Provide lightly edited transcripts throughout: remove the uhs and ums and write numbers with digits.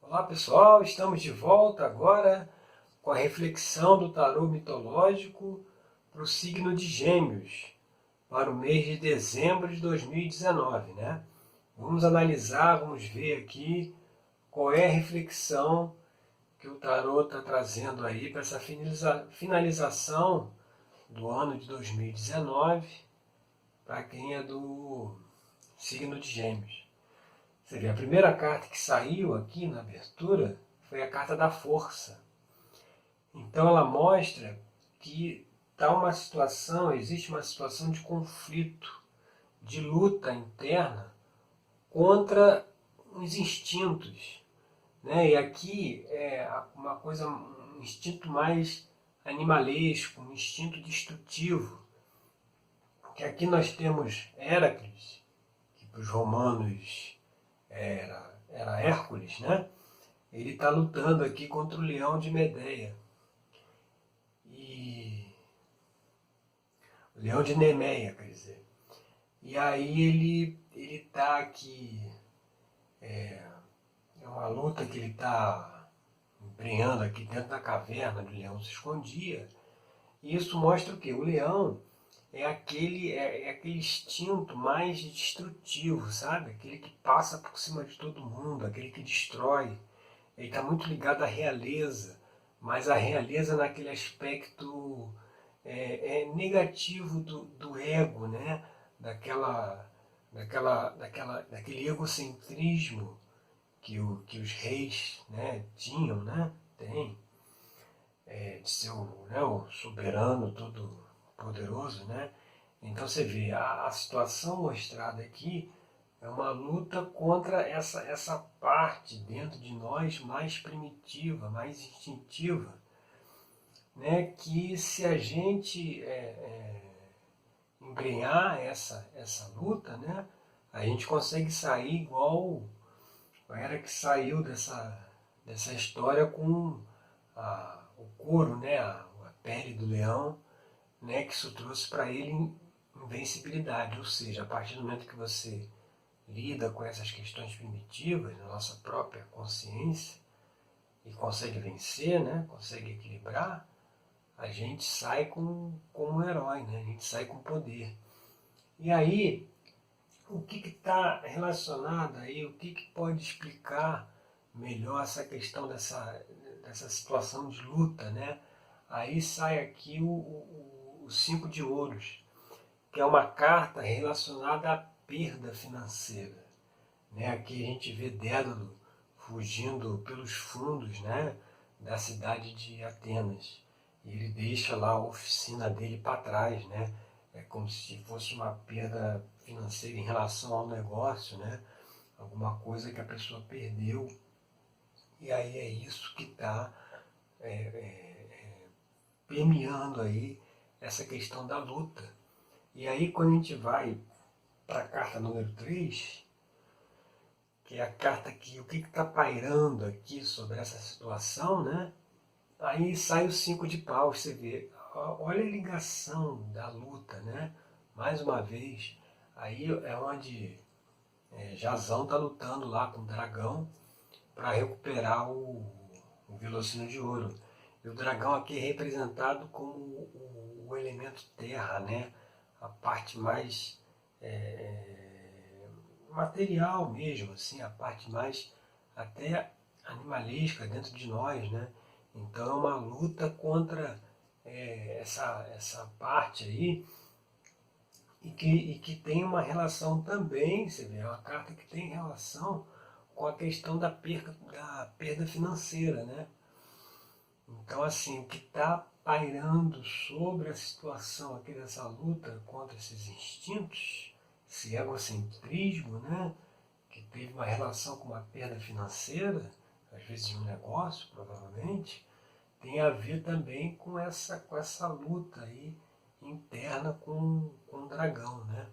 Olá pessoal, estamos de volta agora com a reflexão do tarô mitológico para o signo de Gêmeos, para o mês de dezembro de 2019, né? Vamos analisar, vamos ver aqui qual é a reflexão que o tarô está trazendo aí para essa finalização do ano de 2019 para quem é do signo de Gêmeos. Você vê, a primeira carta que saiu aqui na abertura foi a carta da força. Então ela mostra que existe uma situação de conflito, de luta interna contra os instintos, né? E aqui é uma coisa, um instinto mais animalesco, um instinto destrutivo. Porque aqui nós temos Héracles, que para os romanos era Hércules, né? Ele está lutando aqui contra o leão de Medeia. O leão de Nemeia, quer dizer. E aí ele está aqui, é uma luta que ele está empreendendo aqui dentro da caverna onde o leão se escondia. E isso mostra o quê? O leão é aquele instinto mais destrutivo, sabe? Aquele que passa por cima de todo mundo, aquele que destrói. Ele está muito ligado à realeza, mas a realeza naquele aspecto negativo do ego, né? Daquele egocentrismo que os reis, né, tinham, né? Tem, de ser o soberano todo poderoso, né? Então você vê, a situação mostrada aqui é uma luta contra essa parte dentro de nós mais primitiva, mais instintiva, né? Que se a gente embrenhar essa luta, né? A gente consegue sair igual era que saiu dessa história com o couro, né? A pele do leão, né? Que isso trouxe para ele invencibilidade, ou seja, a partir do momento que você lida com essas questões primitivas na nossa própria consciência e consegue vencer, né? Consegue equilibrar, a gente sai como um herói, né? A gente sai com poder. E aí, o que está relacionado aí, o que pode explicar melhor essa questão dessa situação de luta, né? Aí sai aqui o Cinco de Ouros, que é uma carta relacionada à perda financeira, né? Aqui a gente vê Dédalo fugindo pelos fundos, né, da cidade de Atenas. E ele deixa lá a oficina dele para trás, né? É como se fosse uma perda financeira em relação ao negócio, né? Alguma coisa que a pessoa perdeu. E aí é isso que está permeando aí essa questão da luta. E aí quando a gente vai para a carta número 3, que é a carta que o que está pairando aqui sobre essa situação, né? Aí sai o 5 de paus, você vê, olha a ligação da luta, né? Mais uma vez, aí é onde Jasão está lutando lá com o dragão para recuperar o Velocino de Ouro. E o dragão aqui é representado como o elemento terra, né? A parte mais material mesmo, assim, a parte mais até animalesca dentro de nós, né? Então é uma luta contra essa parte aí e que tem uma relação também, você vê, é uma carta que tem relação com a questão da perda financeira, né? Então assim, o que está pairando sobre a situação aqui dessa luta contra esses instintos, esse egocentrismo, né? Que teve uma relação com uma perda financeira, às vezes de um negócio, provavelmente, tem a ver também com essa luta aí interna com o dragão, né?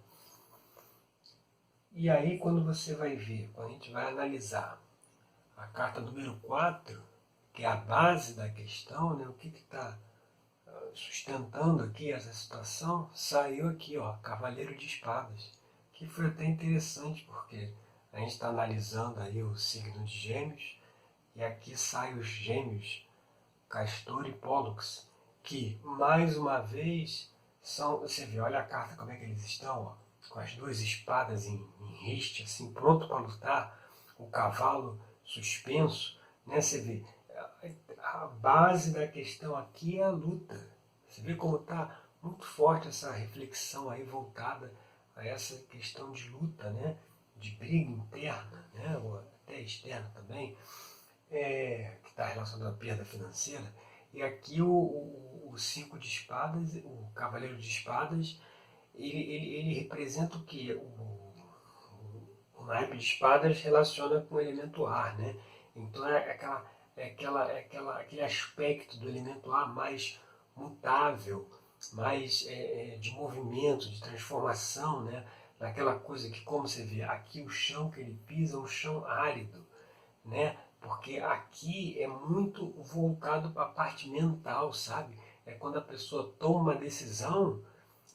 E aí quando você vai ver, quando a gente vai analisar a carta número 4, que é a base da questão, né? O que está sustentando aqui essa situação, saiu aqui, ó, Cavaleiro de Espadas, que foi até interessante porque a gente está analisando aí o signo de Gêmeos E aqui saem os gêmeos, Castor e Pólux, que, mais uma vez, são... Você vê, olha a carta como é que eles estão, ó, com as duas espadas em riste, assim, pronto para lutar, o cavalo suspenso, né? Você vê, a base da questão aqui é a luta. Você vê como está muito forte essa reflexão aí voltada a essa questão de luta, né? De briga interna, né? Ou até externa também, que está relacionada à perda financeira. E aqui o cinco de espadas, o cavaleiro de espadas, ele representa o que? O naipe de espadas relaciona com o elemento ar, né? Então aquele aspecto do elemento ar mais mutável, mais de movimento, de transformação, né? Naquela coisa que, como você vê, aqui o chão que ele pisa é um chão árido, né? Porque aqui é muito voltado para a parte mental, sabe? É quando a pessoa toma uma decisão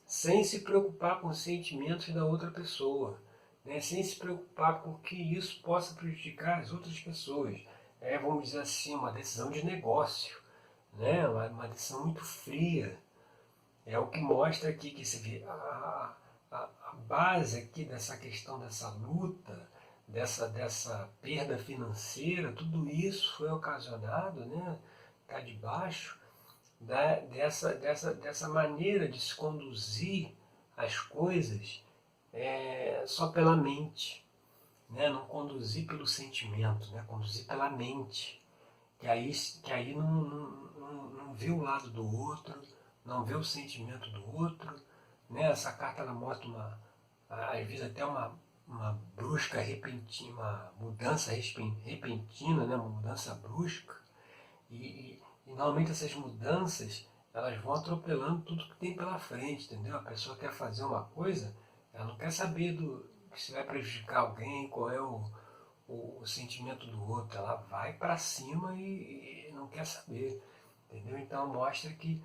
sem se preocupar com os sentimentos da outra pessoa, né? Sem se preocupar com que isso possa prejudicar as outras pessoas. Vamos dizer assim, uma decisão de negócio, né? Uma decisão muito fria. É o que mostra aqui que se vê a base aqui dessa questão dessa luta, dessa perda financeira, tudo isso foi ocasionado, né? Está debaixo dessa maneira de se conduzir as coisas só pela mente, né? Não conduzir pelo sentimento, né? Conduzir pela mente, que aí não vê o lado do outro, não vê o sentimento do outro, né? Essa carta ela mostra às vezes até uma brusca repentina, uma mudança repentina, né? Uma mudança brusca, e normalmente essas mudanças elas vão atropelando tudo que tem pela frente, entendeu? A pessoa quer fazer uma coisa, ela não quer saber se vai prejudicar alguém, qual é o sentimento do outro, ela vai para cima e não quer saber, entendeu? Então mostra que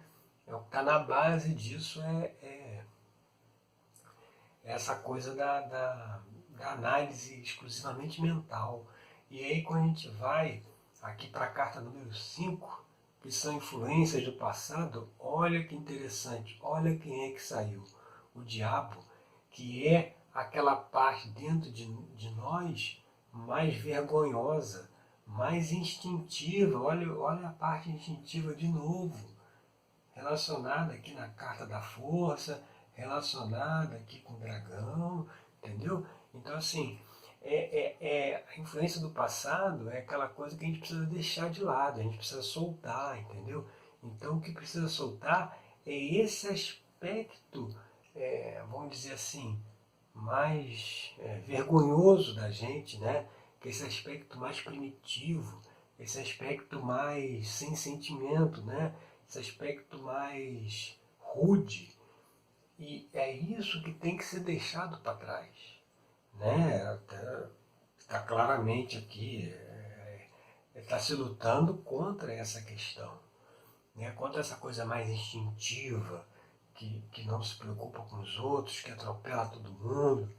o que está na base disso é essa coisa da análise exclusivamente mental. E aí quando a gente vai aqui para a carta número 5, que são influências do passado, olha que interessante, olha quem é que saiu. O diabo, que é aquela parte dentro de nós mais vergonhosa, mais instintiva, olha a parte instintiva de novo, relacionada aqui na carta da força, relacionada aqui com o dragão, entendeu? Então assim, a influência do passado é aquela coisa que a gente precisa deixar de lado, a gente precisa soltar, entendeu? Então o que precisa soltar é esse aspecto, vamos dizer assim, mais vergonhoso da gente, né? Que esse aspecto mais primitivo, esse aspecto mais sem sentimento, né? Esse aspecto mais rude. E é isso que tem que ser deixado para trás, né? Está claramente aqui, está se lutando contra essa questão, né? Contra essa coisa mais instintiva, que não se preocupa com os outros, que atropela todo mundo.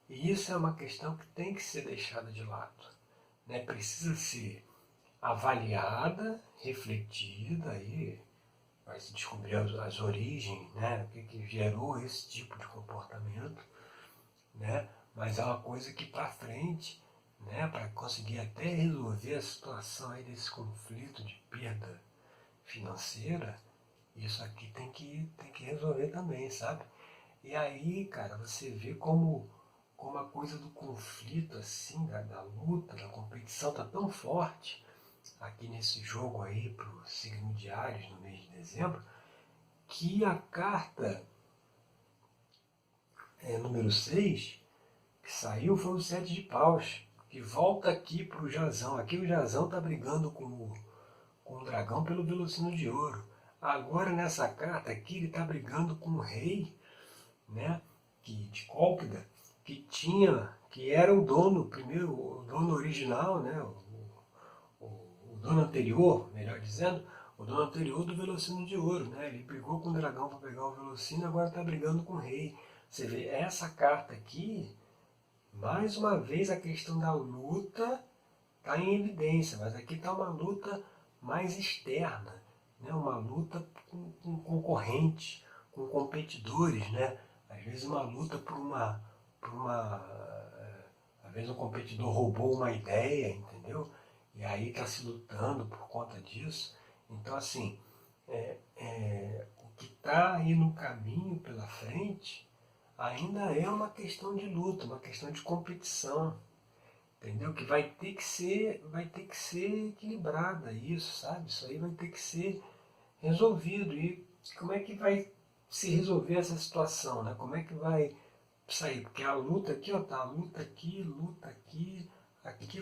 E isso é uma questão que tem que ser deixada de lado, né? Precisa ser avaliada, refletida, aí vai se descobrir as origens, né? O que gerou esse tipo de comportamento, né? Mas é uma coisa que para frente, né? Para conseguir até resolver a situação aí desse conflito de perda financeira, isso aqui tem que resolver também, sabe? E aí, cara, você vê como a coisa do conflito, assim, da luta, da competição tá tão forte aqui nesse jogo aí para o signo de Áries no mês de dezembro, que a carta número 6 que saiu foi o Sete de Paus, que volta aqui para o Jazão. Aqui o Jazão está brigando com o dragão pelo Velocino de Ouro. Agora nessa carta aqui ele está brigando com o rei, né, de Cólquida, que era o dono, primeiro, o dono original, né, o dono anterior, melhor dizendo, o dono anterior do Velocino de Ouro, né? Ele brigou com o dragão para pegar o Velocino, agora está brigando com o rei. Você vê, essa carta aqui, mais uma vez a questão da luta está em evidência, mas aqui está uma luta mais externa, né? Uma luta com concorrentes, com competidores, né? Às vezes uma luta às vezes um competidor roubou uma ideia, entendeu? E aí está se lutando por conta disso. Então, assim, o que está aí no caminho pela frente ainda é uma questão de luta, uma questão de competição, entendeu? Que vai ter que ser equilibrada isso, sabe? Isso aí vai ter que ser resolvido. E como é que vai se resolver essa situação, né? Como é que vai sair? Porque a luta aqui, ó, tá, a luta aqui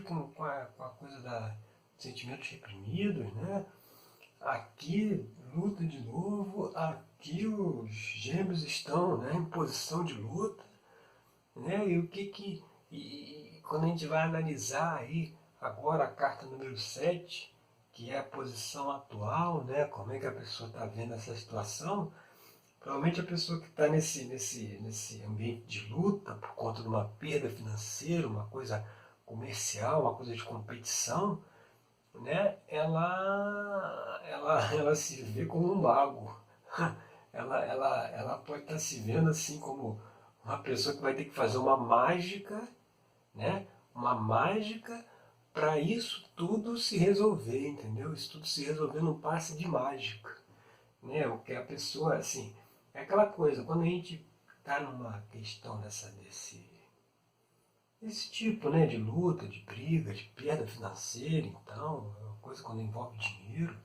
com a coisa da sentimentos reprimidos, né? Aqui luta de novo, aqui os gêmeos estão, né, em posição de luta, né? E o que e quando a gente vai analisar aí agora a carta número 7, que é a posição atual, né? Como é que a pessoa está vendo essa situação? Provavelmente a pessoa que está nesse ambiente de luta por conta de uma perda financeira, uma coisa comercial, uma coisa de competição, né? Ela se vê como um mago. Ela pode estar se vendo assim como uma pessoa que vai ter que fazer uma mágica, né? Uma mágica para isso tudo se resolver, entendeu? Isso tudo se resolver num passe de mágica, né? O que a pessoa, assim, é aquela coisa, quando a gente está numa questão desse tipo, né, de luta, de briga, de perda financeira, então, é uma coisa quando envolve dinheiro,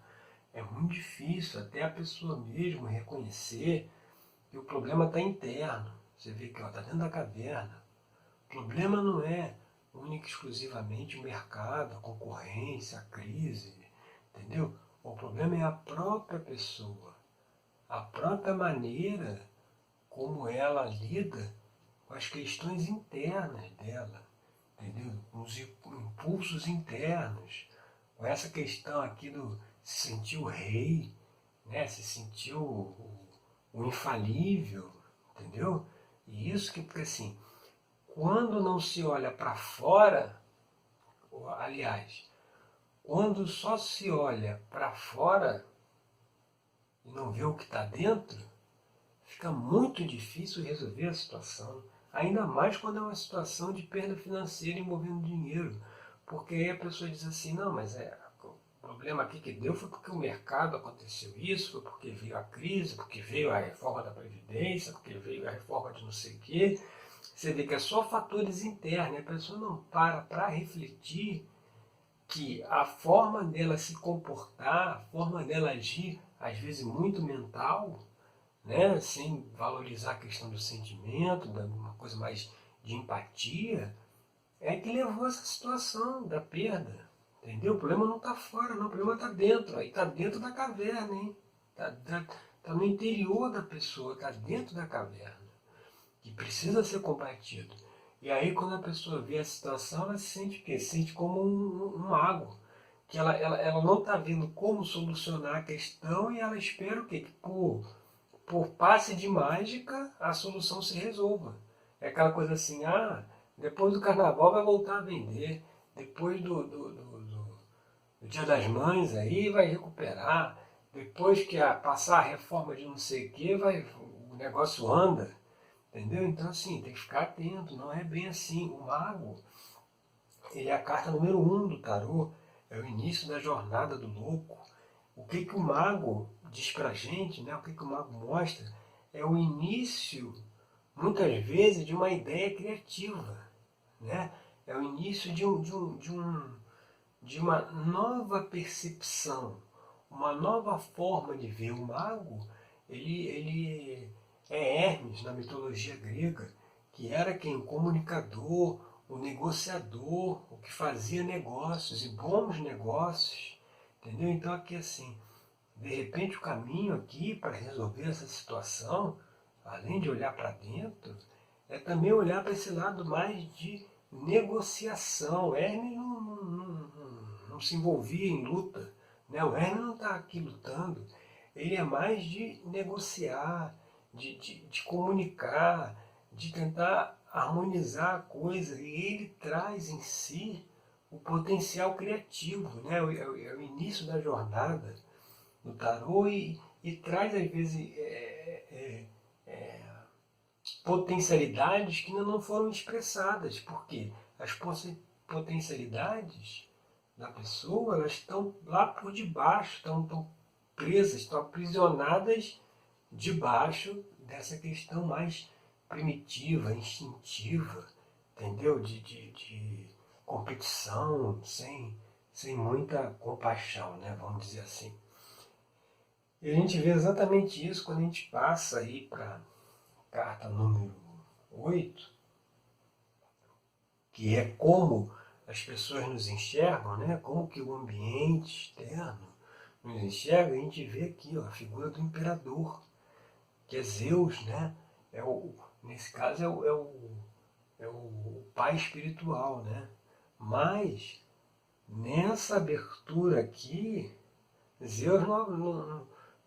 é muito difícil até a pessoa mesmo reconhecer que o problema está interno. Você vê que está dentro da caverna. O problema não é única e exclusivamente o mercado, a concorrência, a crise, entendeu? O problema é a própria pessoa, a própria maneira como ela lida com as questões internas dela, entendeu? Com os impulsos internos, com essa questão aqui do se sentir o rei, né? Se sentir o infalível, entendeu? E isso que, porque assim, quando não se olha para fora, aliás, quando só se olha para fora e não vê o que está dentro, fica muito difícil resolver a situação. Ainda mais quando é uma situação de perda financeira envolvendo dinheiro. Porque aí a pessoa diz assim, não, mas o problema aqui que deu foi porque o mercado aconteceu isso, foi porque veio a crise, porque veio a reforma da Previdência, porque veio a reforma de não sei o quê. Você vê que é só fatores internos, a pessoa não para refletir que a forma dela se comportar, a forma dela agir, às vezes muito mental, né, sem valorizar a questão do sentimento, uma coisa mais de empatia, é que levou a essa situação da perda. Entendeu? O problema não está fora, não, o problema está dentro, aí está dentro da caverna, hein? Tá no interior da pessoa, está dentro da caverna, que precisa ser combatido. E aí quando a pessoa vê a situação, ela se sente o quê? Se sente como um mago, que ela não está vendo como solucionar a questão e ela espera o quê? Que por passe de mágica a solução se resolva. É aquela coisa assim, depois do carnaval vai voltar a vender, depois do Dia das Mães aí vai recuperar, depois que passar a reforma de não sei o que, o negócio anda, entendeu? Então assim, tem que ficar atento, não é bem assim. O mago, ele é a carta número 1 do tarô, é o início da jornada do louco. O que o mago diz pra gente, né? O que o mago mostra é o início, muitas vezes, de uma ideia criativa, né? É o início de uma nova percepção, uma nova forma de ver. O mago, ele é Hermes na mitologia grega, que era quem? O comunicador, o negociador, o que fazia negócios e bons negócios, entendeu? Então aqui assim, de repente o caminho aqui para resolver essa situação, além de olhar para dentro, é também olhar para esse lado mais de negociação. Hermes não se envolvia em luta, né? O Hermes não está aqui lutando, ele é mais de negociar, de comunicar, de tentar harmonizar a coisa, e ele traz em si o potencial criativo, né? É o início da jornada do tarô e traz às vezes potencialidades que ainda não foram expressadas, porque as potencialidades da pessoa, elas estão lá por debaixo, estão presas, estão aprisionadas debaixo dessa questão mais primitiva, instintiva, entendeu? De competição, sem muita compaixão, né? Vamos dizer assim. E a gente vê exatamente isso quando a gente passa aí para carta número 8, que é como as pessoas nos enxergam, né? Como que o ambiente externo nos enxerga. A gente vê aqui, ó, a figura do imperador, que é Zeus, né? Nesse caso é o pai espiritual, né? Mas nessa abertura aqui, Zeus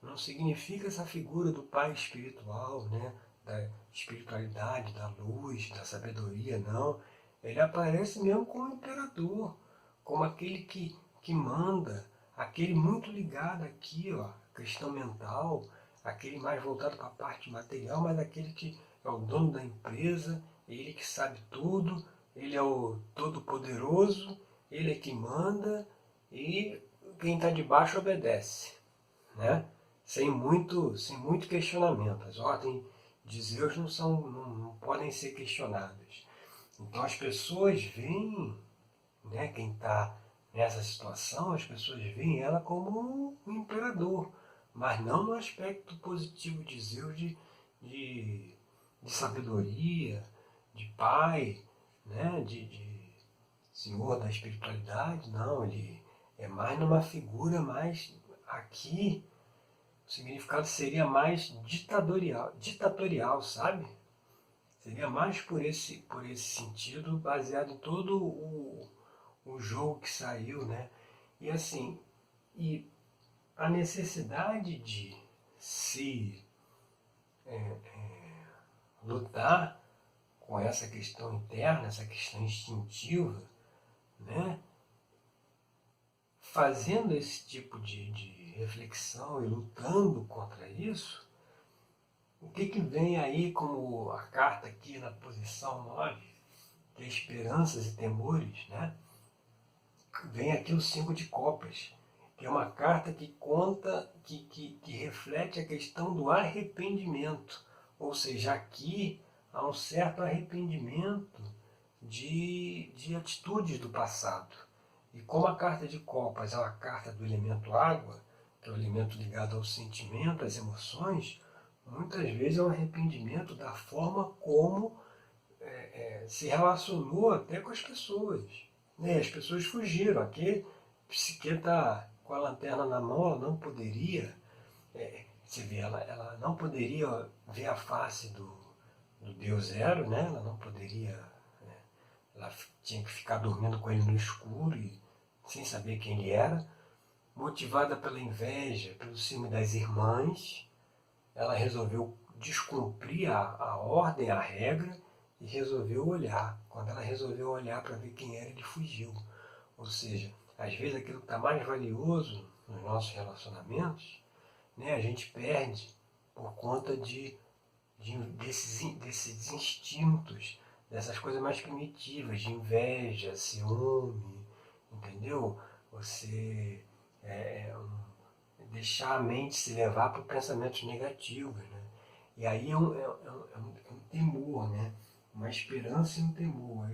não significa essa figura do pai espiritual, né? Da espiritualidade, da luz, da sabedoria, não. Ele aparece mesmo como imperador, como aquele que manda, aquele muito ligado aqui, ó, questão mental, aquele mais voltado para a parte material, mas aquele que é o dono da empresa, ele que sabe tudo, ele é o todo-poderoso, ele é que manda e quem está debaixo obedece, né? Sem muito questionamento. As ordens de Zeus não podem ser questionadas. Então as pessoas veem, né, quem está nessa situação, as pessoas veem ela como um imperador, mas não no aspecto positivo de Zeus de sabedoria, de pai, né, de senhor da espiritualidade, não, ele é mais numa figura mais aqui, o significado seria mais ditatorial, sabe? Seria mais por esse sentido, baseado em todo o jogo que saiu, né? E assim, e a necessidade de se lutar com essa questão interna, essa questão instintiva, né? Fazendo esse tipo de reflexão e lutando contra isso, o que vem aí como a carta aqui na posição 9, que é esperanças e temores, né? Vem aqui o 5 de copas, que é uma carta que conta, que reflete a questão do arrependimento. Ou seja, aqui há um certo arrependimento de atitudes do passado. E como a carta de copas é uma carta do elemento água, que é o elemento ligado ao sentimento, às emoções, muitas vezes é um arrependimento da forma como se relacionou até com as pessoas. Né? As pessoas fugiram. Aqui, a psique está com a lanterna na mão, ela não poderia, você vê, ela não poderia ver a face do Deus Zero, né? Ela não poderia, ela tinha que ficar dormindo com ele no escuro e sem saber quem ele era. Motivada pela inveja, pelo ciúme das irmãs, ela resolveu descumprir a ordem, a regra, e resolveu olhar. Quando ela resolveu olhar para ver quem era, ele fugiu. Ou seja, às vezes aquilo que está mais valioso nos nossos relacionamentos, né, a gente perde por conta desses instintos, dessas coisas mais primitivas, de inveja, ciúme, entendeu? Você deixar a mente se levar por pensamentos negativos, né? E aí é um temor, né? Uma esperança e um temor.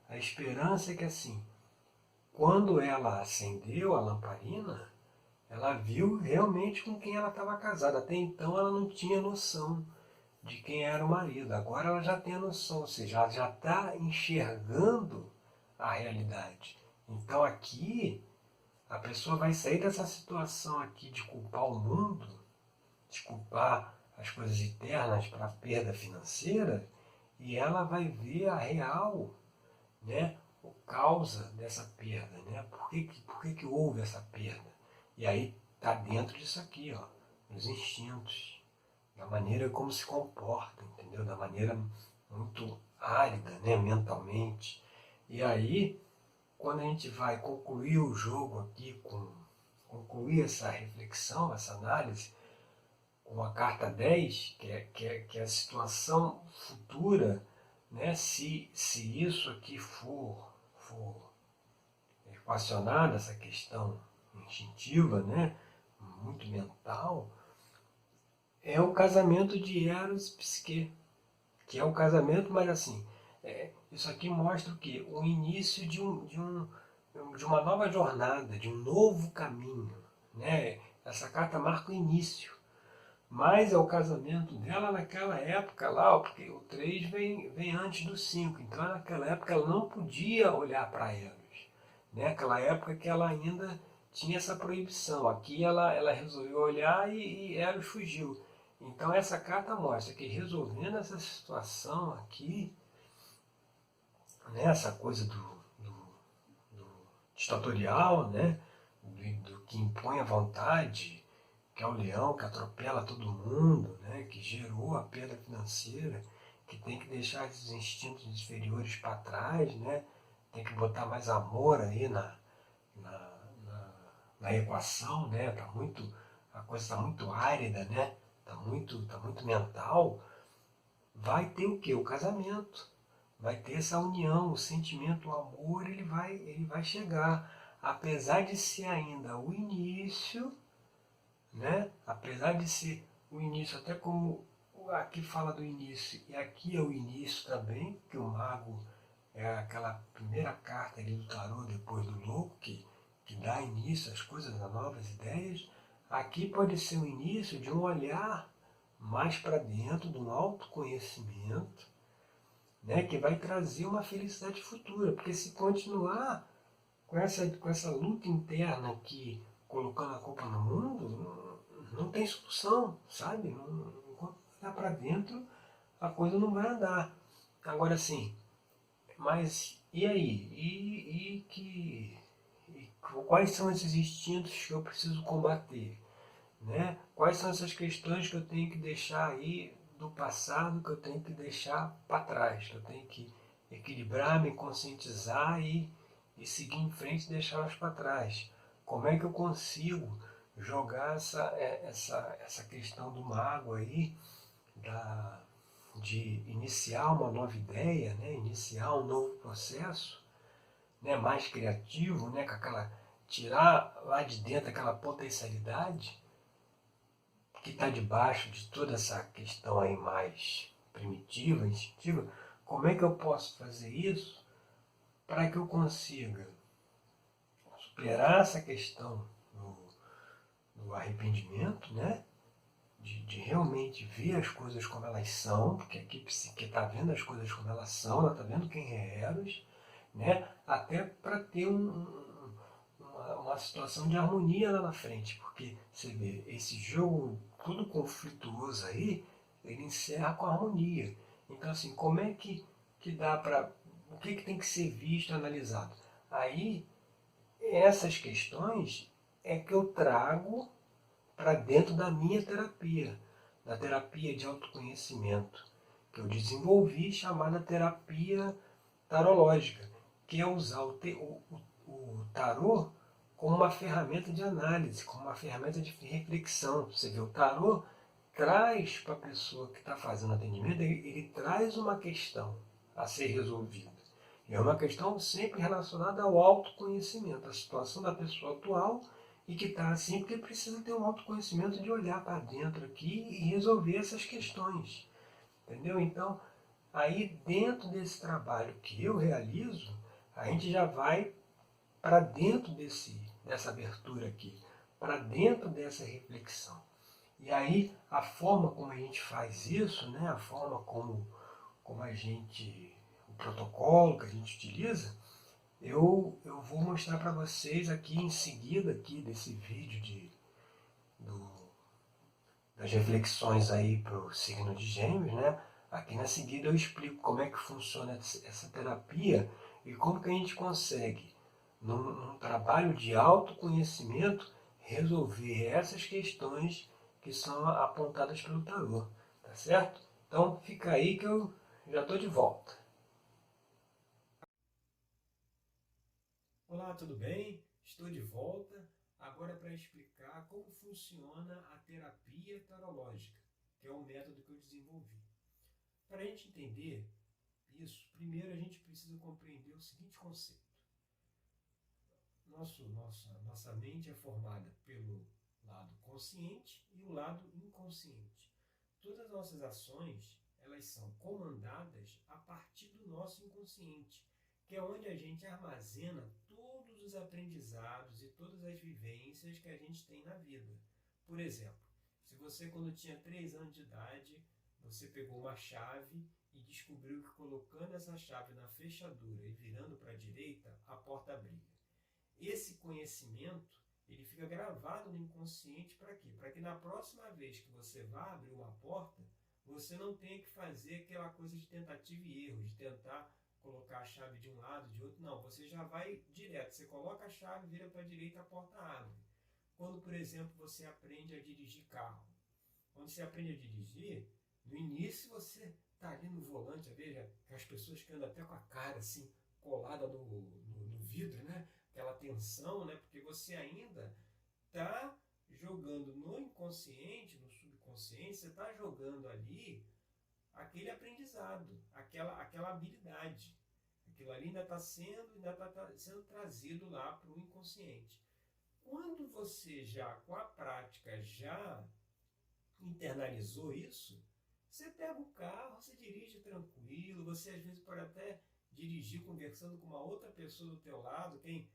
A esperança é que assim, quando ela acendeu a lamparina, ela viu realmente com quem ela estava casada. Até então ela não tinha noção de quem era o marido. Agora ela já tem a noção, ou seja, ela já está enxergando a realidade. Então aqui a pessoa vai sair dessa situação aqui de culpar o mundo, de culpar as coisas eternas para a perda financeira, e ela vai ver a real, né, a causa dessa perda, né? Por que houve essa perda? E aí está dentro disso aqui, ó, nos instintos, da maneira como se comporta, entendeu? Da maneira muito árida, né, mentalmente. E aí quando a gente vai concluir o jogo aqui, concluir essa reflexão, essa análise, com a carta 10, que é a situação futura, né? Se isso aqui for equacionado, essa questão instintiva, né? Muito mental, é o casamento de Eros e Psique, que é o casamento, mas assim, isso aqui mostra o quê? O início de uma nova jornada, de um novo caminho, né? Essa carta marca o início, mas é o casamento dela naquela época lá, porque o 3 vem antes do 5, então naquela época ela não podia olhar para Eros, né? Aquela época que ela ainda tinha essa proibição, aqui ela resolveu olhar e Eros fugiu. Então essa carta mostra que resolvendo essa situação aqui, né, essa coisa do ditatorial, né, do que impõe a vontade, que é o leão que atropela todo mundo, né, que gerou a perda financeira, que tem que deixar esses instintos inferiores para trás, né, tem que botar mais amor aí na, na equação, né, a coisa está muito árida, né, tá muito mental, vai ter o que? O casamento. Vai ter essa união, o sentimento, o amor, ele vai chegar. Apesar de ser ainda o início, né? Apesar de ser o início, até como aqui fala do início, e aqui é o início também, que o mago é aquela primeira carta ali do tarô, depois do louco, que dá início às coisas, a novas ideias. Aqui pode ser o início de um olhar mais para dentro, de um autoconhecimento, né, que vai trazer uma felicidade futura. Porque se continuar com essa luta interna aqui, colocando a culpa no mundo, não tem solução, sabe? Enquanto olhar para dentro, a coisa não vai andar. Agora sim, mas e aí? Quais são esses instintos que eu preciso combater? Né? Quais são essas questões que eu tenho que deixar aí do passado, que eu tenho que deixar para trás, que eu tenho que equilibrar, me conscientizar e seguir em frente e deixá-las para trás? Como é que eu consigo jogar essa questão do mago aí, de iniciar uma nova ideia, né? Iniciar um novo processo, né? Mais criativo, né? Tirar lá de dentro aquela potencialidade que está debaixo de toda essa questão aí mais primitiva, instintiva. Como é que eu posso fazer isso para que eu consiga superar essa questão do arrependimento, né? De realmente ver as coisas como elas são, porque aqui psique está vendo as coisas como elas são, ela está vendo quem é Eros, né? Até para ter uma situação de harmonia lá na frente, porque você vê, esse jogo tudo conflituoso aí, ele encerra com harmonia. Então assim, como é que dá para... O que tem que ser visto e analisado? Aí, essas questões é que eu trago para dentro da minha terapia, da terapia de autoconhecimento, que eu desenvolvi, chamada terapia tarológica, que é usar o tarô como uma ferramenta de análise, como uma ferramenta de reflexão. Você vê, o tarô traz para a pessoa que está fazendo atendimento, ele traz uma questão a ser resolvida. E é uma questão sempre relacionada ao autoconhecimento, a situação da pessoa atual e que está assim porque precisa ter um autoconhecimento de olhar para dentro aqui e resolver essas questões. Entendeu? Então, aí dentro desse trabalho que eu realizo, a gente já vai para dentro dessa abertura aqui, para dentro dessa reflexão. E aí a forma como a gente faz isso, né, a forma como a gente, o protocolo que a gente utiliza, eu vou mostrar para vocês aqui em seguida aqui desse vídeo das reflexões aí para o signo de Gêmeos, né? Aqui na seguida eu explico como é que funciona essa terapia e como que a gente consegue, num trabalho de autoconhecimento, resolver essas questões que são apontadas pelo tarô, tá certo? Então fica aí que eu já estou de volta. Olá, tudo bem? Estou de volta agora para explicar como funciona a terapia tarológica, que é um método que eu desenvolvi. Para a gente entender isso, primeiro a gente precisa compreender o seguinte conceito. Nossa mente é formada pelo lado consciente e o lado inconsciente. Todas as nossas ações, elas são comandadas a partir do nosso inconsciente, que é onde a gente armazena todos os aprendizados e todas as vivências que a gente tem na vida. Por exemplo, se você quando tinha 3 anos de idade, você pegou uma chave e descobriu que colocando essa chave na fechadura e virando para a direita, a porta abria. Esse conhecimento, ele fica gravado no inconsciente para quê? Para que na próxima vez que você vá abrir uma porta, você não tenha que fazer aquela coisa de tentativa e erro, de tentar colocar a chave de um lado, de outro. Não, você já vai direto. Você coloca a chave, vira para a direita, a porta abre. Quando, por exemplo, você aprende a dirigir carro. Quando você aprende a dirigir, no início você está ali no volante, veja que as pessoas que andam até com a cara assim, colada no vidro, né? Aquela tensão, né? Porque você ainda está jogando no inconsciente, no subconsciente, você está jogando ali aquele aprendizado, aquela habilidade. Aquilo ali ainda está sendo trazido lá para o inconsciente. Quando você já, com a prática, já internalizou isso, você pega o carro, você dirige tranquilo, você às vezes pode até dirigir conversando com uma outra pessoa do teu lado. Quem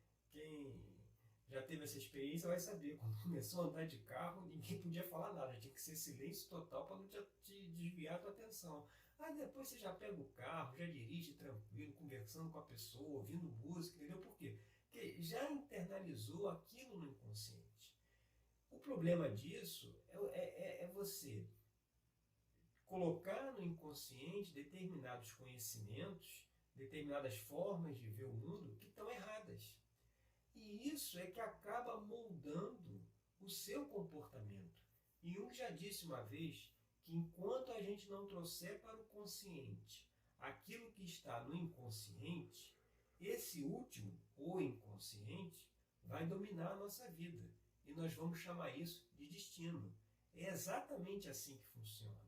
já teve essa experiência vai saber. Quando começou a andar de carro, ninguém podia falar nada, tinha que ser silêncio total para não te desviar a tua atenção. Aí depois você já pega o carro, já dirige tranquilo, conversando com a pessoa, ouvindo música, entendeu? Por quê? Porque já internalizou aquilo no inconsciente. O problema disso é você colocar no inconsciente determinados conhecimentos, determinadas formas de ver o mundo que estão erradas. E isso é que acaba moldando o seu comportamento. E Jung já disse uma vez que enquanto a gente não trouxer para o consciente aquilo que está no inconsciente, esse último, o inconsciente, vai dominar a nossa vida. E nós vamos chamar isso de destino. É exatamente assim que funciona.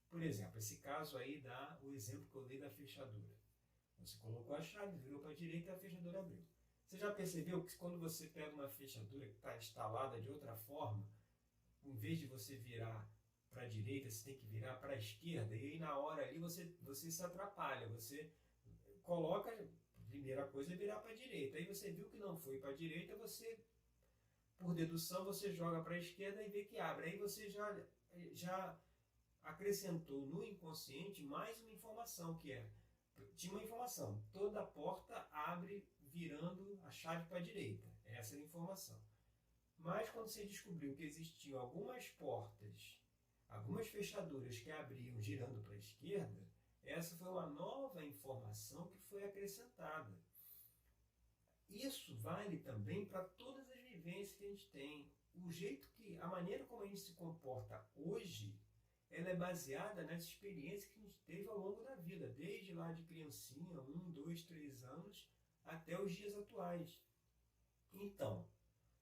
Por exemplo, esse caso aí dá o exemplo que eu dei da fechadura. Você colocou a chave, virou para a direita e a fechadura abriu. Você já percebeu que quando você pega uma fechadura que está instalada de outra forma, em vez de você virar para a direita, você tem que virar para a esquerda, e aí na hora ali você se atrapalha, você coloca, a primeira coisa é virar para a direita, aí você viu que não foi para a direita, você, por dedução, você joga para a esquerda e vê que abre, aí você já acrescentou no inconsciente mais uma informação, que tinha uma informação, toda porta abre virando a chave para a direita, essa é a informação. Mas quando você descobriu que existiam algumas portas, algumas fechaduras que abriam girando para a esquerda, essa foi uma nova informação que foi acrescentada. Isso vale também para todas as vivências que a gente tem. A maneira como a gente se comporta hoje, ela é baseada nas experiências que a gente teve ao longo da vida, desde lá de criancinha, 1, 2, 3 anos, até os dias atuais. Então,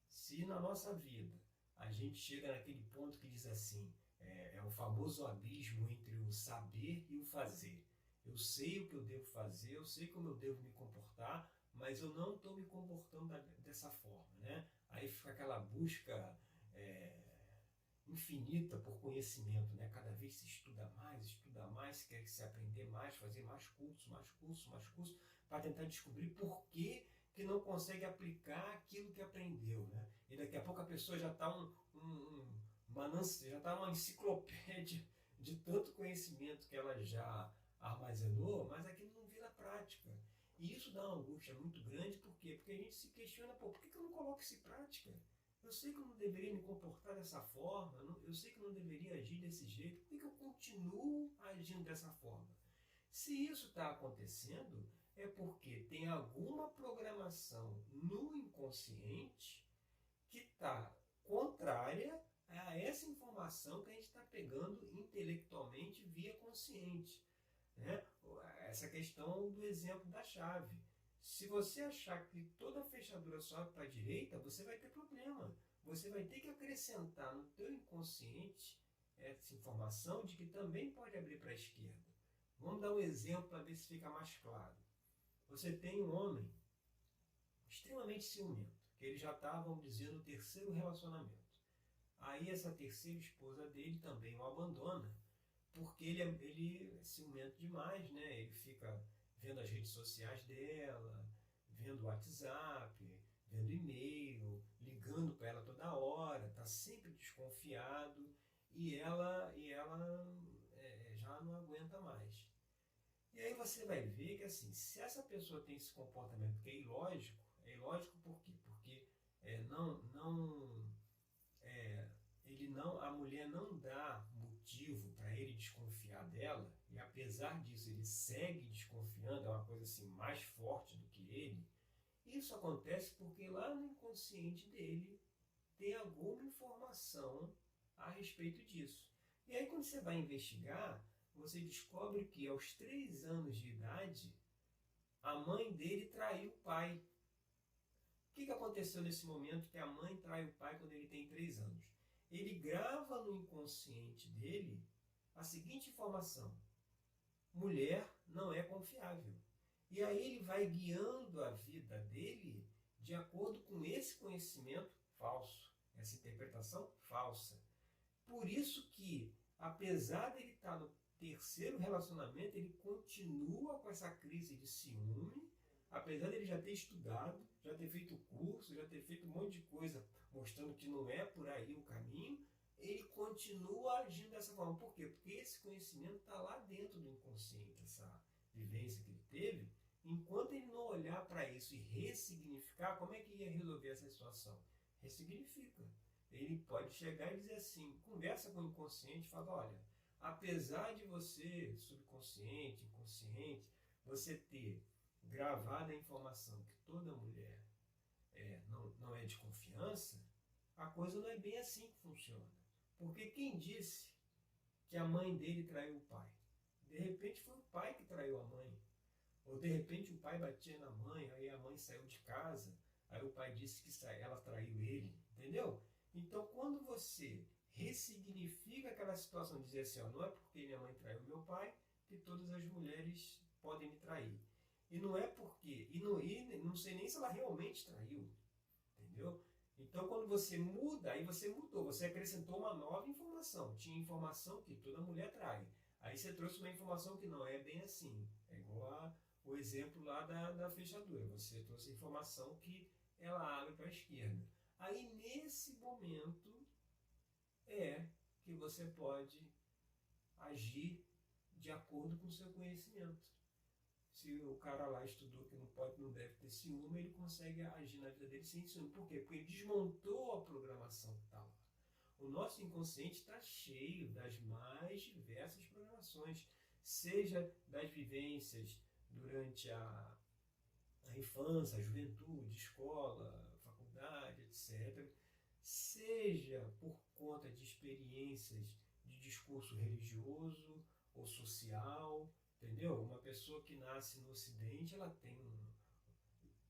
se na nossa vida a gente chega naquele ponto que diz assim, é o famoso abismo entre o saber e o fazer. Eu sei o que eu devo fazer, eu sei como eu devo me comportar, mas eu não estou me comportando dessa forma, né? Aí fica aquela busca infinita por conhecimento, né? Cada vez se estuda mais, se quer se aprender mais, fazer mais cursos, para tentar descobrir por que não consegue aplicar aquilo que aprendeu, né? E daqui a pouco a pessoa já está já está uma enciclopédia de tanto conhecimento que ela já armazenou, mas aquilo não vira prática. E isso dá uma angústia muito grande, por quê? Porque a gente se questiona, por que eu não coloco isso em prática? Eu sei que eu não deveria me comportar dessa forma, eu sei que eu não deveria agir desse jeito, por que eu continuo agindo dessa forma? Se isso está acontecendo, é porque tem alguma programação no inconsciente que está contrária a essa informação que a gente está pegando intelectualmente via consciente, né? Essa questão do exemplo da chave. Se você achar que toda fechadura sobe para a direita, você vai ter problema. Você vai ter que acrescentar no teu inconsciente essa informação de que também pode abrir para a esquerda. Vamos dar um exemplo para ver se fica mais claro. Você tem um homem extremamente ciumento, que ele já está, vamos dizer, no terceiro relacionamento. Aí essa terceira esposa dele também o abandona, porque ele é ciumento demais, né? Ele fica vendo as redes sociais dela, vendo o WhatsApp, vendo e-mail, ligando para ela toda hora, está sempre desconfiado e ela já não aguenta mais. E aí você vai ver que assim, se essa pessoa tem esse comportamento que é ilógico por quê? Porque a mulher não dá motivo para ele desconfiar dela, e apesar disso ele segue desconfiando, é uma coisa assim mais forte do que ele. Isso acontece porque lá no inconsciente dele tem alguma informação a respeito disso. E aí quando você vai investigar, você descobre que aos 3 anos de idade, a mãe dele traiu o pai. O que aconteceu nesse momento que a mãe trai o pai quando ele tem 3 anos? Ele grava no inconsciente dele a seguinte informação: mulher não é confiável. E aí ele vai guiando a vida dele de acordo com esse conhecimento falso, essa interpretação falsa. Por isso que, apesar de ele estar no terceiro relacionamento, ele continua com essa crise de ciúme, apesar de ele já ter estudado, já ter feito curso, já ter feito um monte de coisa mostrando que não é por aí o caminho, ele continua agindo dessa forma. Por quê? Porque esse conhecimento está lá dentro do inconsciente, essa vivência que ele teve. Enquanto ele não olhar para isso e ressignificar, como é que ia resolver essa situação? Ressignifica. Ele pode chegar e dizer assim, conversa com o inconsciente e fala, olha, apesar de você, subconsciente, inconsciente, você ter gravado a informação que toda mulher não é de confiança, a coisa não é bem assim que funciona. Porque quem disse que a mãe dele traiu o pai? De repente foi o pai que traiu a mãe. Ou de repente o pai batia na mãe, aí a mãe saiu de casa, aí o pai disse que ela traiu ele. Entendeu? Então quando você ressignifica aquela situação, dizer assim, ó, não é porque minha mãe traiu meu pai que todas as mulheres podem me trair. E não é porque, e não sei nem se ela realmente traiu, entendeu? Então quando você muda, aí você mudou, você acrescentou uma nova informação. Tinha informação que toda mulher trai. Aí você trouxe uma informação que não é bem assim. É igual o exemplo lá da fechadura. Você trouxe a informação que ela abre para a esquerda. Aí nesse momento é que você pode agir de acordo com o seu conhecimento. Se o cara lá estudou que não deve ter ciúme, ele consegue agir na vida dele sem ciúme. Por quê? Porque ele desmontou a programação que está lá. O nosso inconsciente está cheio das mais diversas programações, seja das vivências durante a infância, a juventude, escola, faculdade, etc., seja por conta de experiências de discurso religioso ou social, entendeu? Uma pessoa que nasce no Ocidente, ela tem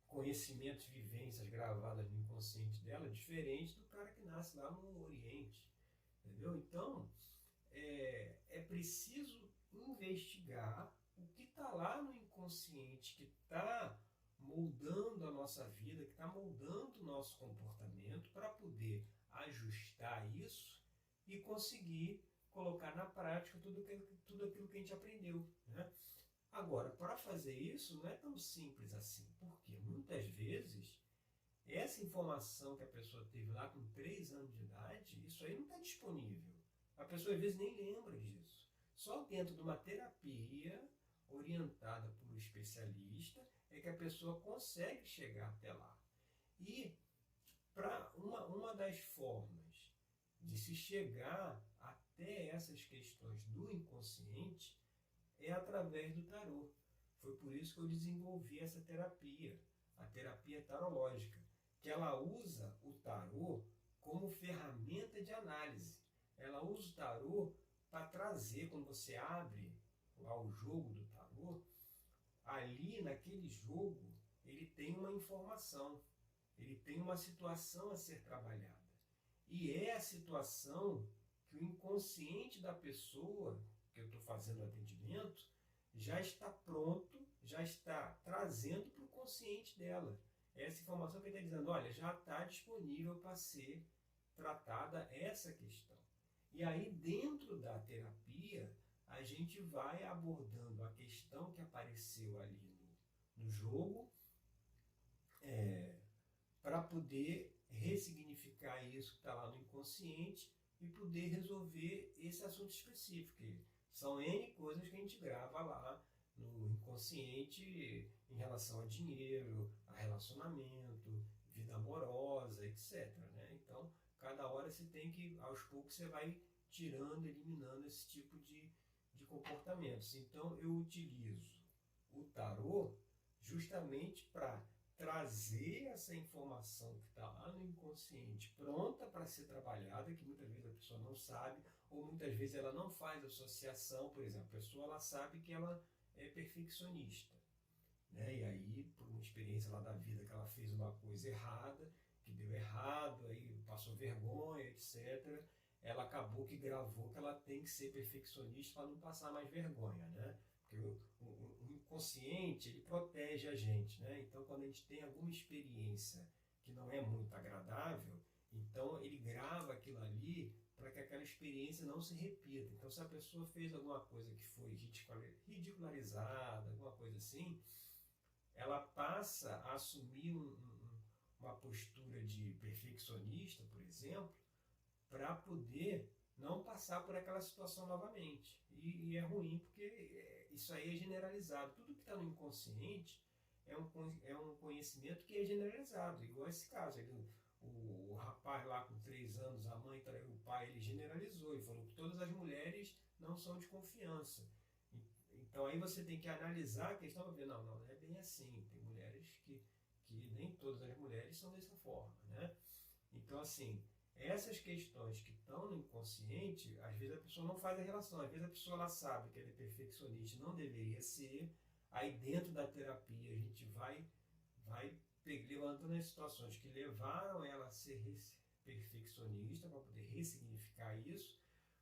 conhecimentos, vivências gravadas no inconsciente dela, diferente do cara que nasce lá no Oriente, entendeu? Então, é preciso investigar o que está lá no inconsciente, que está moldando a nossa vida, que está moldando o nosso comportamento, para poder ajustar isso e conseguir colocar na prática tudo aquilo que a gente aprendeu, né? Agora, para fazer isso não é tão simples assim, porque muitas vezes essa informação que a pessoa teve lá com 3 anos de idade, isso aí não está disponível. A pessoa às vezes nem lembra disso. Só dentro de uma terapia orientada por um especialista é que a pessoa consegue chegar até lá. E para uma das formas de se chegar até essas questões do inconsciente é através do tarô. Foi por isso que eu desenvolvi essa terapia, a terapia tarológica, que ela usa o tarô como ferramenta de análise. Ela usa o tarô para trazer, quando você abre lá o jogo do tarô, ali naquele jogo ele tem uma informação, ele tem uma situação a ser trabalhada. E é a situação que o inconsciente da pessoa, que eu estou fazendo o atendimento, já está pronto, já está trazendo para o consciente dela. Essa informação que ele está dizendo, olha, já está disponível para ser tratada essa questão. E aí, dentro da terapia, a gente vai abordando a questão que apareceu ali no jogo, para poder ressignificar isso que está lá no inconsciente e poder resolver esse assunto específico. São N coisas que a gente grava lá no inconsciente em relação a dinheiro, a relacionamento, vida amorosa, etc. Né? Então, cada hora você tem que, aos poucos, você vai tirando, eliminando esse tipo de comportamentos. Então, eu utilizo o tarô justamente para trazer essa informação que está lá no inconsciente pronta para ser trabalhada, que muitas vezes a pessoa não sabe, ou muitas vezes ela não faz associação. Por exemplo, a pessoa ela sabe que ela é perfeccionista, né? E aí, por uma experiência lá da vida que ela fez uma coisa errada, que deu errado, aí passou vergonha, etc., ela acabou que gravou que ela tem que ser perfeccionista para não passar mais vergonha, né? Porque o inconsciente, ele protege a gente, né? Então, quando a gente tem alguma experiência que não é muito agradável, então ele grava aquilo ali para que aquela experiência não se repita. Então, se a pessoa fez alguma coisa que foi ridicularizada, alguma coisa assim, ela passa a assumir uma postura de perfeccionista, por exemplo, para poder não passar por aquela situação novamente. E é ruim porque isso aí é generalizado. Tudo que está no inconsciente é um conhecimento que é generalizado, igual esse caso. O rapaz lá com 3 anos, a mãe traiu o pai, ele generalizou e falou que todas as mulheres não são de confiança. Então aí você tem que analisar a questão para ver, não é bem assim. Tem mulheres que nem todas as mulheres são dessa forma, né? Então assim, essas questões que estão no inconsciente, às vezes a pessoa não faz a relação, às vezes a pessoa ela sabe que ela é perfeccionista, não deveria ser, aí dentro da terapia a gente vai levantando as situações que levaram ela a ser perfeccionista, para poder ressignificar isso,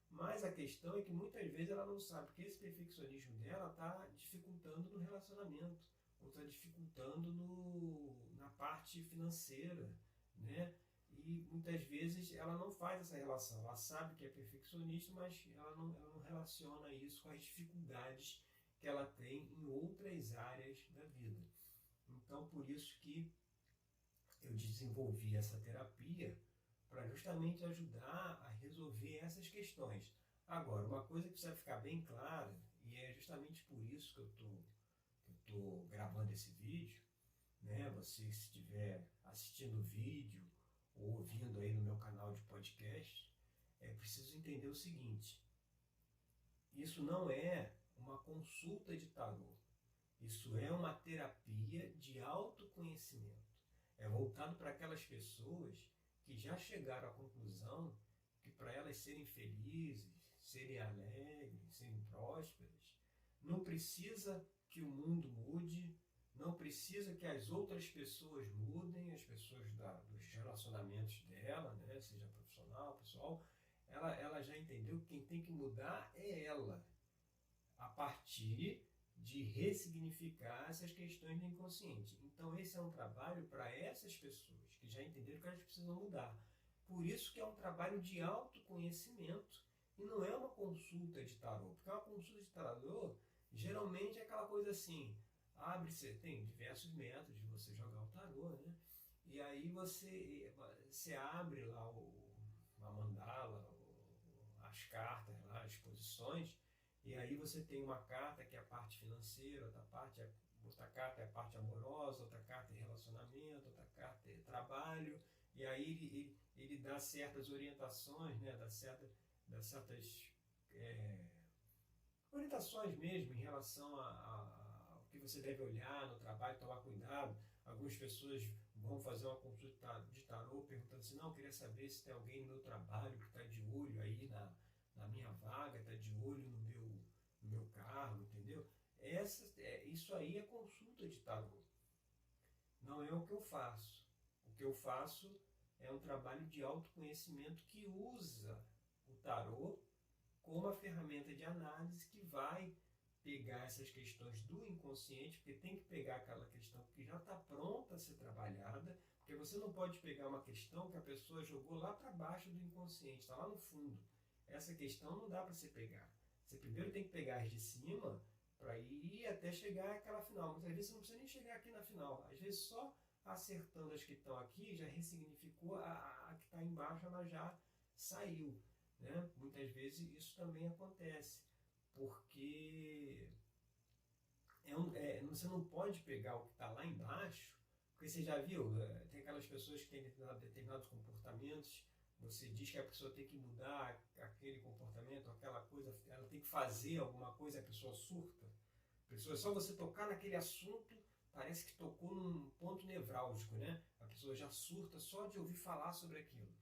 mas a questão é que muitas vezes ela não sabe que esse perfeccionismo dela está dificultando no relacionamento, ou está dificultando na parte financeira, né? E muitas vezes ela não faz essa relação, ela sabe que é perfeccionista, mas ela não relaciona isso com as dificuldades que ela tem em outras áreas da vida. Então, por isso que eu desenvolvi essa terapia para justamente ajudar a resolver essas questões. Agora, uma coisa que precisa ficar bem clara, e é justamente por isso que eu estou gravando esse vídeo, né? Você, se estiver assistindo o vídeo ou ouvindo aí no meu canal de podcast, é preciso entender o seguinte: isso não é uma consulta de tarô, isso é uma terapia de autoconhecimento. É voltado para aquelas pessoas que já chegaram à conclusão que para elas serem felizes, serem alegres, serem prósperas, não precisa que o mundo mude, não precisa que as outras pessoas mudem, as pessoas dos relacionamentos dela, né, seja profissional, pessoal, ela já entendeu que quem tem que mudar é ela, a partir de ressignificar essas questões do inconsciente. Então esse é um trabalho para essas pessoas que já entenderam que elas precisam mudar. Por isso que é um trabalho de autoconhecimento e não é uma consulta de tarô, porque uma consulta de tarô geralmente é aquela coisa assim, abre-se, tem diversos métodos de você jogar o tarô, né? E aí você abre lá uma mandala, as cartas lá, as posições, e aí você tem uma carta que é a parte financeira, outra carta é a parte amorosa, outra carta é relacionamento, outra carta é trabalho, e aí ele dá certas orientações, né? dá certas orientações mesmo em relação ao que você deve olhar no trabalho, tomar cuidado. Algumas pessoas vão fazer uma consulta de tarô perguntando assim, não, eu queria saber se tem alguém no meu trabalho que está de olho aí na minha vaga, está de olho no meu cargo, entendeu? Isso aí é consulta de tarô. não é o que eu faço. O que eu faço é um trabalho de autoconhecimento que usa o tarô como uma ferramenta de análise que vai pegar essas questões do inconsciente, porque tem que pegar aquela questão que já está pronta a ser trabalhada, porque você não pode pegar uma questão que a pessoa jogou lá para baixo do inconsciente, está lá no fundo. Essa questão não dá para você pegar. Você primeiro tem que pegar as de cima para ir até chegar àquela final. Muitas vezes você não precisa nem chegar aqui na final. Às vezes só acertando as que estão aqui já ressignificou a que está embaixo, ela já saiu. Né? Muitas vezes isso também acontece, porque você não pode pegar o que está lá embaixo, porque você já viu, tem aquelas pessoas que têm determinados comportamentos, você diz que a pessoa tem que mudar aquele comportamento, aquela coisa, ela tem que fazer alguma coisa, a pessoa surta. A pessoa, só você tocar naquele assunto, parece que tocou num ponto nevrálgico, né? A pessoa já surta só de ouvir falar sobre aquilo.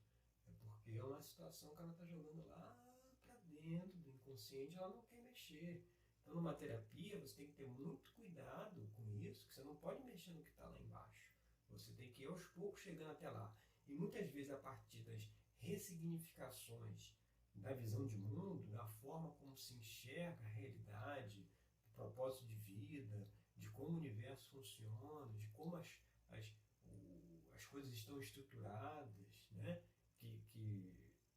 É porque é uma situação que ela está jogando lá para dentro do inconsciente, ela não quer mexer. Então, numa terapia, você tem que ter muito cuidado com isso, que você não pode mexer no que está lá embaixo. Você tem que ir aos poucos chegando até lá. E muitas vezes, a partir das ressignificações da visão de mundo, da forma como se enxerga a realidade, do propósito de vida, de como o universo funciona, de como as coisas estão estruturadas, né? que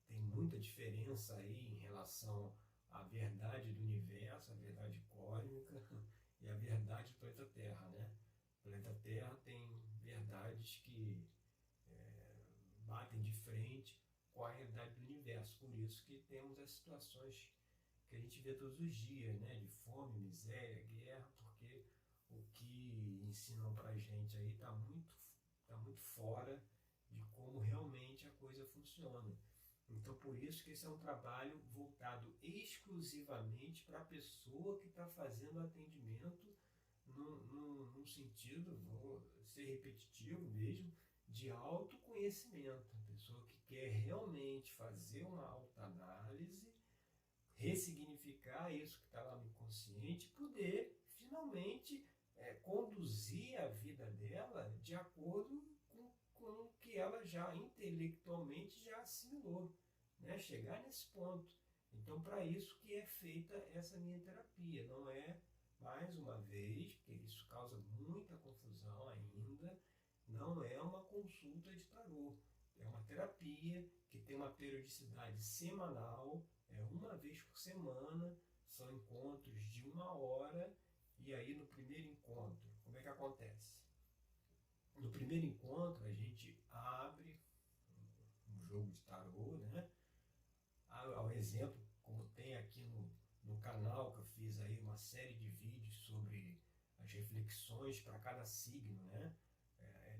tem muita diferença aí em relação à verdade do universo, a verdade cósmica e a verdade do planeta Terra, né? O planeta Terra tem verdades que batem de frente com a realidade do universo. Por isso que temos as situações que a gente vê todos os dias, né? De fome, miséria, guerra, porque o que ensinam pra gente aí está muito fora de como realmente a coisa funciona. Então, por isso que esse é um trabalho voltado exclusivamente para a pessoa que está fazendo o atendimento num sentido, vou ser repetitivo mesmo, de autoconhecimento. A pessoa que quer realmente fazer uma autoanálise, ressignificar isso que está lá no inconsciente, poder finalmente conduzir a vida dela de acordo com o que ela já intelectualmente já assimilou, né? Chegar nesse ponto. Então, para isso que é feita essa minha terapia. Não é, mais uma vez, porque isso causa muita confusão ainda, não é uma consulta de tarô. É uma terapia que tem uma periodicidade semanal, é uma vez por semana, são encontros de 1 hora, e aí no primeiro encontro, como é que acontece? No primeiro encontro a gente abre um jogo de tarô, né? Ao exemplo, como tem aqui no canal, que eu fiz aí uma série de vídeos sobre as reflexões para cada signo, né?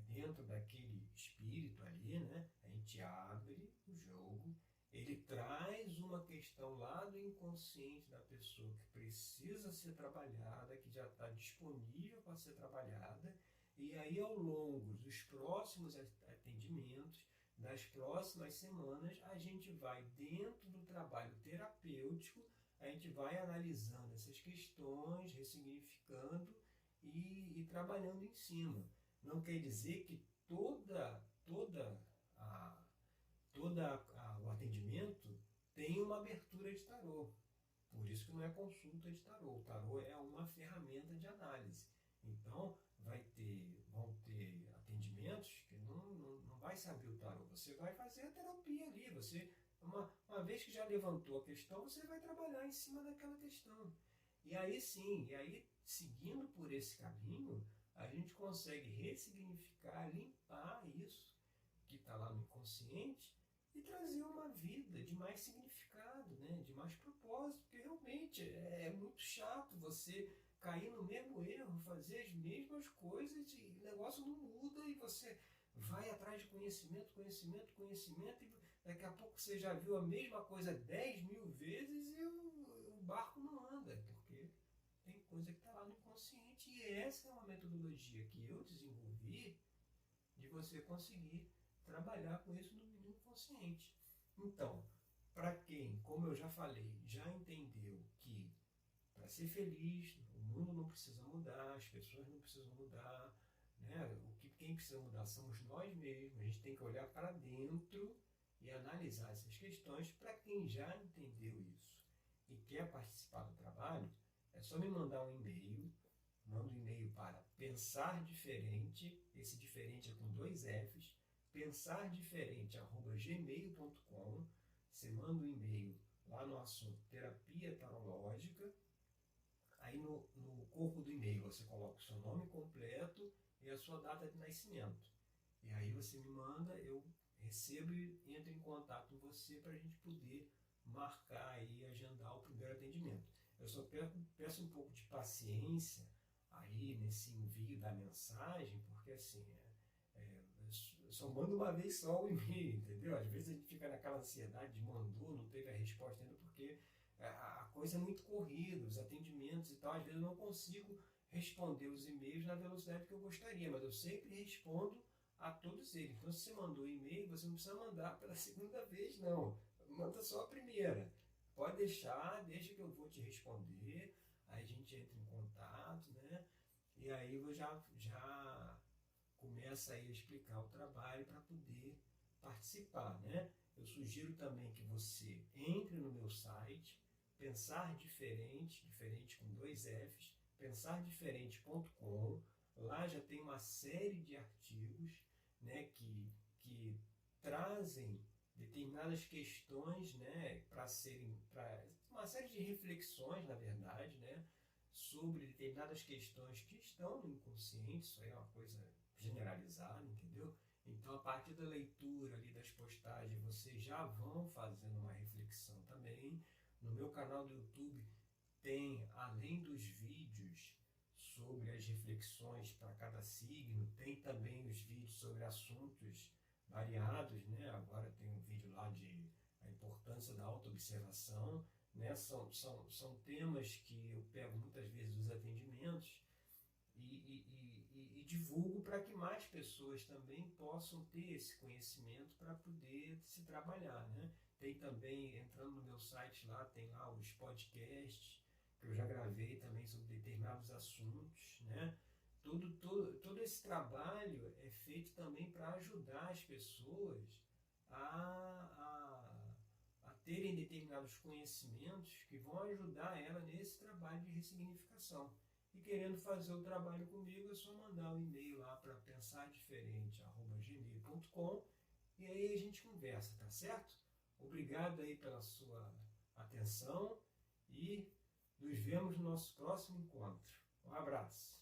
Dentro daquele espírito ali, né? A gente abre o jogo, ele traz uma questão lá do inconsciente da pessoa que precisa ser trabalhada, que já está disponível para ser trabalhada, e aí ao longo dos próximos atendimentos, das próximas semanas, a gente vai, dentro do trabalho terapêutico, a gente vai analisando essas questões, ressignificando e trabalhando em cima. Não quer dizer que o atendimento tem uma abertura de tarô. Por isso que não é consulta de tarô. O tarô é uma ferramenta de análise. Então, vão ter atendimentos que não vai saber o tarô. Você vai fazer a terapia ali. Uma vez que já levantou a questão, você vai trabalhar em cima daquela questão. E aí sim, seguindo por esse caminho, a gente consegue ressignificar, limpar isso que está lá no inconsciente e trazer uma vida de mais significado, né? De mais propósito, porque realmente é muito chato você cair no mesmo erro, fazer as mesmas coisas e o negócio não muda e você vai atrás de conhecimento, conhecimento, conhecimento e daqui a pouco você já viu a mesma coisa 10.000 vezes e o barco não anda, porque tem coisa que está lá no inconsciente e essa é uma metodologia que eu desenvolvi de você conseguir trabalhar com isso no inconsciente. Então, para quem, como eu já falei, já entendeu que para ser feliz, o mundo não precisa mudar, as pessoas não precisam mudar, né? O que quem precisa mudar somos nós mesmos. A gente tem que olhar para dentro e analisar essas questões. Para quem já entendeu isso e quer participar do trabalho, é só me mandar um e-mail. Manda um e-mail para pensar diferente, esse diferente é com 2 Fs, pensardiferente@gmail.com. Você manda um e-mail lá no assunto terapia tarológica. Aí no corpo do e-mail você coloca o seu nome completo e a sua data de nascimento. E aí você me manda, eu recebo e entro em contato com você para a gente poder marcar e agendar o primeiro atendimento. Eu só peço um pouco de paciência aí nesse envio da mensagem, porque assim, eu só mando uma vez só o e-mail, entendeu? Às vezes a gente fica naquela ansiedade de mandou, não teve a resposta ainda, porque a coisa é muito corrida, os atendimentos e tal, às vezes eu não consigo responder os e-mails na velocidade que eu gostaria, mas eu sempre respondo a todos eles. Então, se você mandou e-mail, você não precisa mandar pela segunda vez, não. Manda só a primeira. Pode deixar, deixa que eu vou te responder, aí a gente entra em contato, né? E aí eu já começa aí a explicar o trabalho para poder participar, né? Eu sugiro também que você entre no meu site, Pensar Diferente, diferente com 2 Fs, pensardiferente.com. Lá já tem uma série de artigos, né, que trazem determinadas questões, né, para uma série de reflexões, na verdade, né, sobre determinadas questões que estão no inconsciente. Isso aí é uma coisa generalizada, entendeu? Então, a partir da leitura ali das postagens, vocês já vão fazendo uma reflexão também. No meu canal do YouTube tem, além dos vídeos sobre as reflexões para cada signo, tem também os vídeos sobre assuntos variados, né? Agora tem um vídeo lá de a importância da autoobservação, né? São temas que eu pego muitas vezes dos atendimentos e divulgo para que mais pessoas também possam ter esse conhecimento para poder se trabalhar, né? Tem também, entrando no meu site lá, tem lá os podcasts que eu já gravei também sobre determinados assuntos, né? Todo esse trabalho é feito também para ajudar as pessoas a terem determinados conhecimentos que vão ajudar ela nesse trabalho de ressignificação. E querendo fazer o trabalho comigo, é só mandar um e-mail lá para pensardiferente@gmail.com e aí a gente conversa, tá certo? Obrigado aí pela sua atenção e nos vemos no nosso próximo encontro. Um abraço.